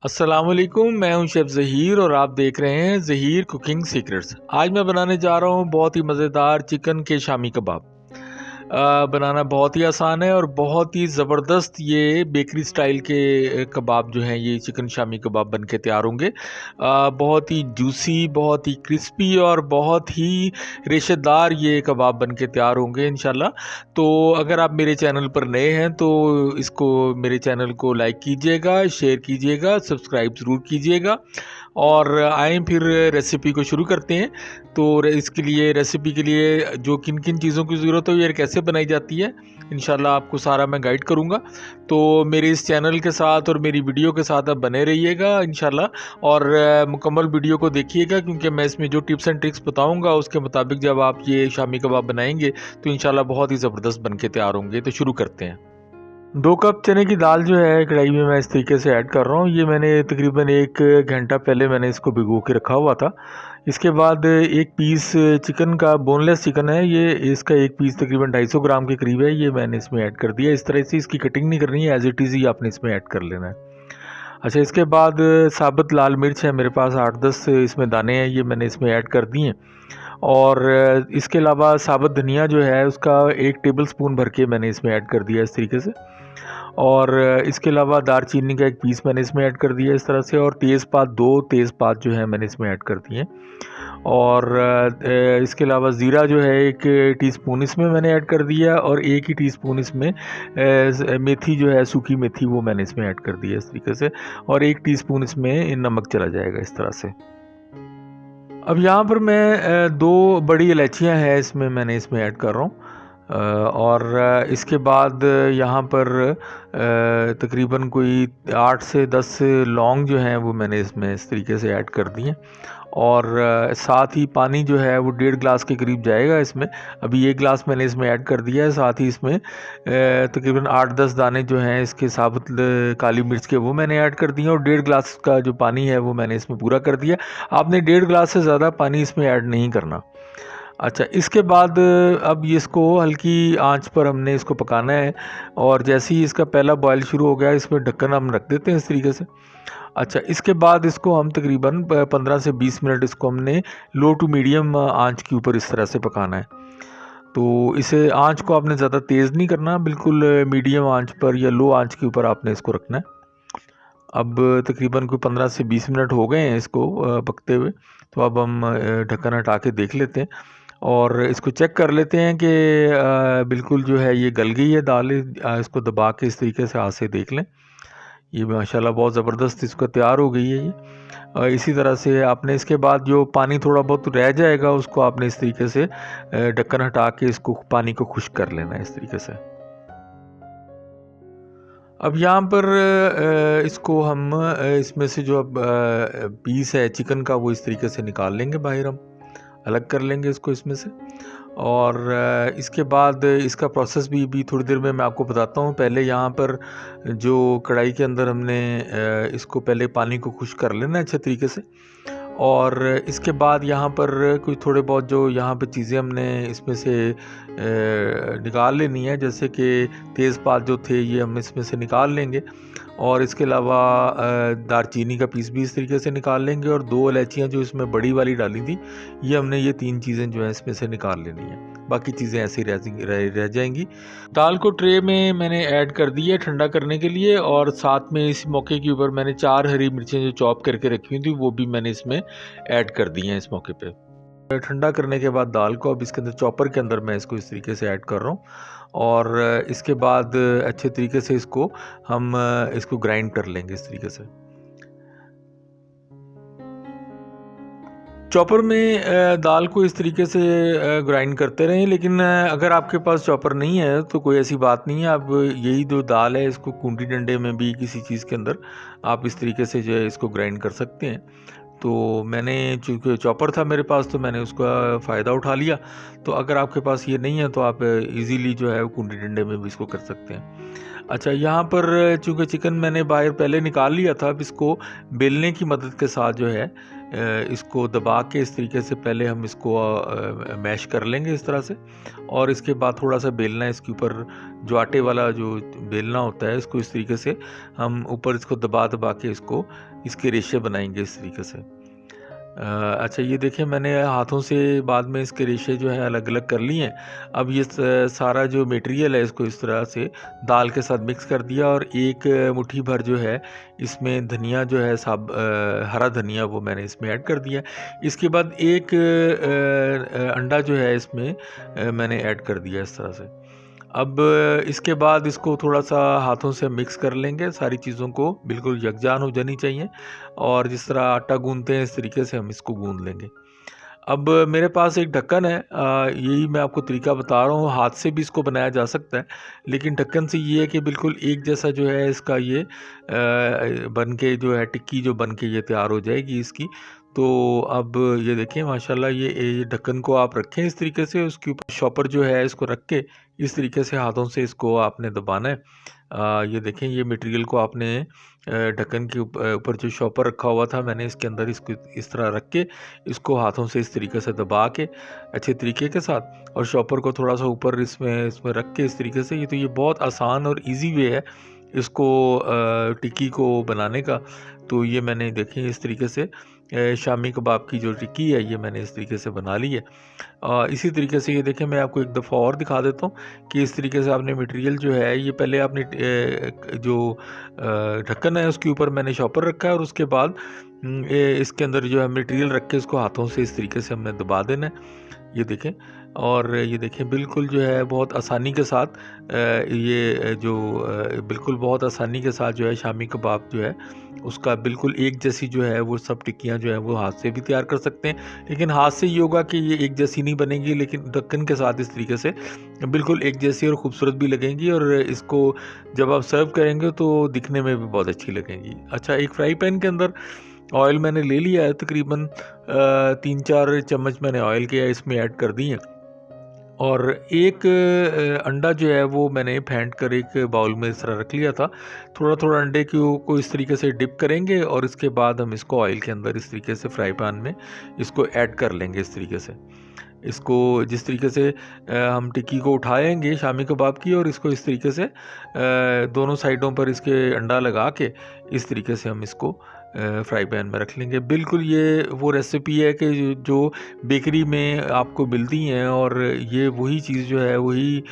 अस्सलाम वालेकुम, मैं हूं शेफ़ ज़हीर और आप देख रहे हैं ज़हीर कुकिंग सीक्रेट्स। आज मैं बनाने जा रहा हूं बहुत ही मज़ेदार चिकन के शामी कबाब। बनाना बहुत ही आसान है और बहुत ही ज़बरदस्त ये बेकरी स्टाइल के कबाब जो हैं, ये चिकन शामी कबाब बन के तैयार होंगे। बहुत ही जूसी, बहुत ही क्रिस्पी और बहुत ही रेशेदार ये कबाब बन के तैयार होंगे इंशाल्लाह। तो अगर आप मेरे चैनल पर नए हैं तो इसको मेरे चैनल को लाइक कीजिएगा, शेयर कीजिएगा, सब्सक्राइब ज़रूर कीजिएगा और आएँ फिर रेसिपी को शुरू करते हैं। तो इसके लिए रेसिपी के लिए जो किन किन चीज़ों की ज़रूरत है और कैसे बनाई जाती है, इंशाल्लाह आपको सारा मैं गाइड करूँगा। तो मेरे इस चैनल के साथ और मेरी वीडियो के साथ आप बने रहिएगा इंशाल्लाह और मुकम्मल वीडियो को देखिएगा, क्योंकि मैं इसमें जो टिप्स एंड ट्रिक्स बताऊँगा उसके मुताबिक जब आप ये शामी कबाब बनाएंगे तो इंशाल्लाह बहुत ही ज़बरदस्त बन के तैयार होंगे। तो शुरू करते हैं। 2 कप चने की दाल जो है कढ़ाई में मैं इस तरीके से ऐड कर रहा हूँ। ये मैंने तकरीबन 1 घंटा पहले मैंने इसको भिगो के रखा हुआ था। इसके बाद एक पीस चिकन का बोनलेस चिकन है, ये इसका एक पीस तकरीबन 250 ग्राम के करीब है, ये मैंने इसमें ऐड कर दिया। इस तरह से इसकी कटिंग नहीं करनी है, एज़ इट इज़ ही आपने इसमें ऐड कर लेना है। अच्छा, इसके बाद साबुत लाल मिर्च है मेरे पास 8-10 इसमें दाने हैं, ये मैंने इसमें ऐड कर दिए। और इसके अलावा साबुत धनिया जो है उसका 1 टेबल स्पून भर के मैंने इसमें ऐड कर दिया इस तरीके से। और इसके अलावा दारचीनी का 1 पीस मैंने इसमें ऐड कर दिया इस तरह से, और तेज़पात 2 तेज़पात जो है मैंने इसमें ऐड कर दिए। और इसके अलावा ज़ीरा जो है 1 टीस्पून इसमें मैंने ऐड कर दिया और 1 ही टीस्पून इसमें मेथी जो है सूखी मेथी वो मैंने इसमें ऐड कर दिया इस तरीके से, और 1 टीस्पून इसमें नमक चला जाएगा इस तरह से। अब यहाँ पर मैं 2 बड़ी इलायचियाँ हैं इसमें मैंने इसमें ऐड कर रहा हूँ। और इसके बाद यहाँ पर तकरीबन कोई 8 से 10 लौंग जो हैं वो मैंने इसमें इस तरीके से ऐड कर दिए। और साथ ही पानी जो है वो 1.5 गिलास के करीब जाएगा इसमें। अभी 1 गिलास मैंने इसमें ऐड कर दिया है। साथ ही इसमें तकरीबन 8-10 दाने जो हैं इसके साबुत काली मिर्च के वो मैंने ऐड कर दिए और 1.5 गिलास का जो पानी है वो मैंने इसमें पूरा कर दिया। आपने 1.5 गिलास से ज़्यादा पानी इसमें ऐड नहीं करना। अच्छा, इसके बाद अब ये इसको हल्की आंच पर हमने इसको पकाना है, और जैसे ही इसका पहला बॉयल शुरू हो गया इसमें ढक्कन हम रख देते हैं इस तरीके से। अच्छा, इसके बाद इसको हम तकरीबन 15 से 20 मिनट इसको हमने लो टू मीडियम आंच के ऊपर इस तरह से पकाना है। तो इसे आंच को आपने ज़्यादा तेज़ नहीं करना, बिल्कुल मीडियम आंच पर या लो आंच के ऊपर आपने इसको रखना है। अब तकरीबन कोई 15 से 20 मिनट हो गए हैं इसको पकते हुए, तो अब हम ढक्कन हटा के देख लेते हैं और इसको चेक कर लेते हैं कि बिल्कुल जो है ये गल गई है दाल। इसको दबा के इस तरीके से हाथ से देख लें, ये माशाल्लाह बहुत ज़बरदस्त इसका तैयार हो गई है ये। इसी तरह से आपने इसके बाद जो पानी थोड़ा बहुत रह जाएगा उसको आपने इस तरीके से ढक्कन हटा के इसको पानी को खुश्क कर लेना है इस तरीके से। अब यहाँ पर इसको हम इसमें से जो अब पीस है चिकन का वो इस तरीके से निकाल लेंगे बाहर, हम अलग कर लेंगे इसको इसमें से। और इसके बाद इसका प्रोसेस भी थोड़ी देर में मैं आपको बताता हूँ। पहले यहाँ पर जो कढ़ाई के अंदर हमने इसको पहले पानी को खुश्क कर लेना है अच्छे तरीके से, और इसके बाद यहाँ पर कुछ थोड़े बहुत जो यहाँ पे चीज़ें हमने इसमें से निकाल लेनी है, जैसे कि तेज़पात जो थे ये हम इसमें से निकाल लेंगे, और इसके अलावा दारचीनी का पीस भी इस तरीके से निकाल लेंगे, और 2 इलायचियाँ जो इसमें बड़ी वाली डाली थी ये हमने ये 3 चीज़ें जो हैं इसमें से निकाल लेनी है। बाकी चीज़ें ऐसे ही रह जाएंगी। दाल को ट्रे में मैंने ऐड कर दी है ठंडा करने के लिए, और साथ में इस मौके के ऊपर मैंने 4 हरी मिर्चें जो चॉप करके रखी हुई थी वो भी मैंने इसमें ऐड कर दी हैं इस मौके पे। ठंडा करने के बाद दाल को अब इसके अंदर चॉपर के अंदर मैं इसको इस तरीके से ऐड कर रहा हूँ, और इसके बाद अच्छे तरीके से इसको हम इसको ग्राइंड कर लेंगे इस तरीके से। चॉपर में दाल को इस तरीके से ग्राइंड करते रहें, लेकिन अगर आपके पास चॉपर नहीं है तो कोई ऐसी बात नहीं है, आप यही जो दाल है इसको खूंटी डंडे में भी किसी चीज़ के अंदर आप इस तरीके से जो है इसको ग्राइंड कर सकते हैं। तो मैंने चूँकि चॉपर था मेरे पास तो मैंने उसका फ़ायदा उठा लिया। तो अगर आपके पास ये नहीं है तो आप इजीली जो है खूंटी डंडे में भी इसको कर सकते हैं। अच्छा, यहाँ पर चूँकि चिकन मैंने बाहर पहले निकाल लिया था, अब इसको बेलने की मदद के साथ जो है इसको दबा के इस तरीके से पहले हम इसको मैश कर लेंगे इस तरह से, और इसके बाद थोड़ा सा बेलना है इसके ऊपर, जो आटे वाला जो बेलना होता है इसको इस तरीके से हम ऊपर इसको दबा दबा के इसको इसके रेशे बनाएंगे इस तरीके से। अच्छा ये देखिए मैंने हाथों से बाद में इसके रेशे जो है अलग अलग कर लिए हैं। अब ये सारा जो मटेरियल है इसको इस तरह से दाल के साथ मिक्स कर दिया, और एक मुट्ठी भर जो है इसमें धनिया जो है हरा धनिया वो मैंने इसमें ऐड कर दिया। इसके बाद एक अंडा जो है इसमें मैंने ऐड कर दिया इस तरह से। अब इसके बाद इसको थोड़ा सा हाथों से मिक्स कर लेंगे, सारी चीज़ों को बिल्कुल यकजान हो जानी चाहिए, और जिस तरह आटा गूंदते हैं इस तरीके से हम इसको गूंद लेंगे। अब मेरे पास एक ढक्कन है, यही मैं आपको तरीका बता रहा हूँ, हाथ से भी इसको बनाया जा सकता है, लेकिन ढक्कन से ये है कि बिल्कुल एक जैसा जो है इसका ये बन के जो है टिक्की जो बन के ये तैयार हो जाएगी इसकी। तो अब ये देखें माशाल्लाह ये ढक्कन को आप रखें इस तरीके से, उसके ऊपर शॉपर जो है इसको रख के इस तरीके से हाथों से इसको आपने दबाना है। ये देखें ये मटेरियल को आपने ढक्कन के ऊपर जो शॉपर रखा हुआ था मैंने इसके अंदर इसको इस तरह रख के इसको हाथों से इस तरीके से दबा के अच्छे तरीके के साथ, और शॉपर को थोड़ा सा ऊपर इसमें रख के इस तरीके से, ये बहुत आसान और इजी वे है इसको टिक्की को बनाने का। तो ये मैंने देखें इस तरीके से शामी कबाब की जो टिक्की है ये मैंने इस तरीके से बना ली है। इसी तरीके से ये देखें मैं आपको एक दफ़ा और दिखा देता हूँ कि इस तरीके से आपने मटेरियल जो है ये पहले आपने जो ढक्कन है उसके ऊपर मैंने शॉपर रखा है, और उसके बाद इसके अंदर जो है मटेरियल रख के इसको हाथों से इस तरीके से हमने दबा देना है। ये देखें, और ये देखें बिल्कुल जो है बहुत आसानी के साथ ये जो बिल्कुल बहुत आसानी के साथ जो है शामी कबाब जो है उसका बिल्कुल एक जैसी जो है वो सब टिक्कियाँ जो है वो हाथ से भी तैयार कर सकते हैं। लेकिन हाथ से ये होगा कि ये एक जैसी नहीं बनेगी, लेकिन ढक्कन के साथ इस तरीके से बिल्कुल एक जैसी और ख़ूबसूरत भी लगेंगी, और इसको जब आप सर्व करेंगे तो दिखने में भी बहुत अच्छी लगेंगी। अच्छा, एक फ्राई पैन के अंदर ऑयल मैंने ले लिया है, तकरीबन 3-4 चम्मच मैंने ऑयल किया इसमें ऐड कर दी है, और एक अंडा जो है वो मैंने फेंट कर एक बाउल में इस तरह रख लिया था। थोड़ा थोड़ा अंडे को इस तरीके से डिप करेंगे, और इसके बाद हम इसको ऑयल के अंदर इस तरीके से फ्राई पैन में इसको ऐड कर लेंगे इस तरीके से। इसको जिस तरीके से हम टिक्की को उठाएंगे शामी कबाब की, और इसको इस तरीके से दोनों साइडों पर इसके अंडा लगा के इस तरीके से हम इसको फ्राई पैन में रख लेंगे। बिल्कुल ये वो रेसिपी है कि जो बेकरी में आपको मिलती हैं, और ये वही चीज़ जो है वही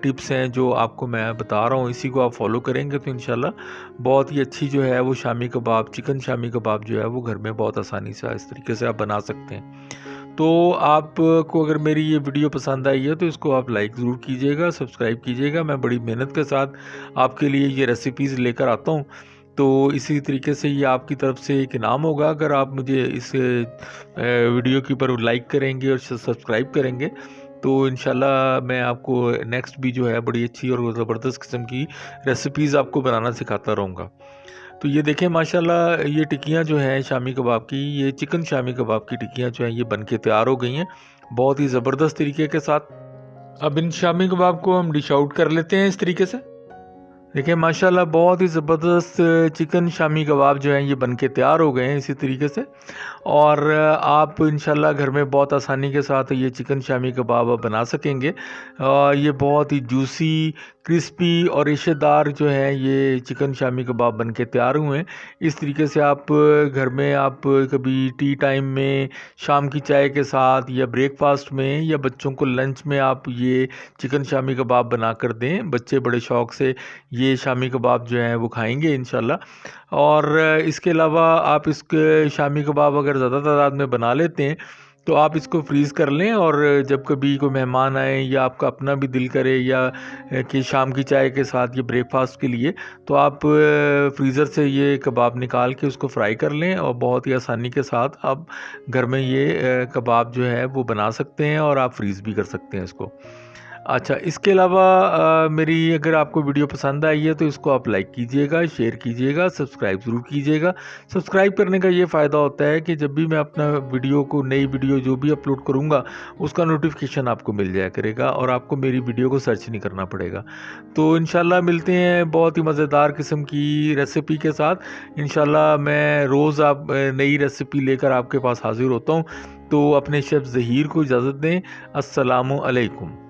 टिप्स हैं जो आपको मैं बता रहा हूँ, इसी को आप फॉलो करेंगे तो इंशाल्लाह बहुत ही अच्छी जो है वो शामी कबाब, चिकन शामी कबाब जो है वो घर में बहुत आसानी से इस तरीके से आप बना सकते हैं। तो आपको अगर मेरी ये वीडियो पसंद आई है तो इसको आप लाइक ज़रूर कीजिएगा, सब्सक्राइब कीजिएगा। मैं बड़ी मेहनत के साथ आपके लिए ये रेसिपीज़ लेकर आता हूँ, तो इसी तरीके से ये आपकी तरफ से एक इनाम होगा अगर आप मुझे इस वीडियो के ऊपर लाइक करेंगे और सब्सक्राइब करेंगे। तो इंशाल्लाह मैं आपको नेक्स्ट भी जो है बड़ी अच्छी और ज़बरदस्त किस्म की रेसिपीज़ आपको बनाना सिखाता रहूँगा। तो ये देखें माशाल्लाह ये टिक्कियाँ जो हैं शामी कबाब की, ये चिकन शामी कबाब की टिक्कियाँ जो हैं ये बन के तैयार हो गई हैं बहुत ही ज़बरदस्त तरीके के साथ। अब इन शामी कबाब को हम डिश आउट कर लेते हैं इस तरीके से। देखिए माशाल्लाह बहुत ही ज़बरदस्त चिकन शामी कबाब जो हैं ये बन के तैयार हो गए हैं इसी तरीके से, और आप इंशाल्लाह घर में बहुत आसानी के साथ ये चिकन शामी कबाब बना सकेंगे। ये बहुत ही जूसी, क्रिस्पी और रेशेदार जो है ये चिकन शामी कबाब बन के तैयार हुए हैं। इस तरीके से आप घर में आप कभी टी टाइम में, शाम की चाय के साथ, या ब्रेकफास्ट में, या बच्चों को लंच में आप ये चिकन शामी कबाब बना कर दें। बच्चे बड़े शौक़ से ये शामी कबाब जो हैं वो खाएंगे इंशाल्लाह। और इसके अलावा आप इसके शामी कबाब अगर ज़्यादा तादाद में बना लेते हैं तो आप इसको फ्रीज़ कर लें, और जब कभी कोई मेहमान आए या आपका अपना भी दिल करे या कि शाम की चाय के साथ ये ब्रेकफास्ट के लिए, तो आप फ्रीज़र से ये कबाब निकाल के उसको फ्राई कर लें, और बहुत ही आसानी के साथ आप घर में ये कबाब जो है वो बना सकते हैं, और आप फ्रीज़ भी कर सकते हैं इसको। अच्छा, इसके अलावा मेरी अगर आपको वीडियो पसंद आई है तो इसको आप लाइक कीजिएगा, शेयर कीजिएगा, सब्सक्राइब ज़रूर कीजिएगा। सब्सक्राइब करने का ये फ़ायदा होता है कि जब भी मैं अपना नई वीडियो जो भी अपलोड करूँगा, उसका नोटिफिकेशन आपको मिल जाया करेगा और आपको मेरी वीडियो को सर्च नहीं करना पड़ेगा। तो इंशाल्लाह मिलते हैं बहुत ही मज़ेदार किस्म की रेसिपी के साथ। इंशाल्लाह मैं रोज़ नई रेसिपी लेकर आपके पास हाज़िर होता हूँ। तो अपने शेफ़ ज़हीर को इजाज़त दें। अस्सलामु अलैकुम।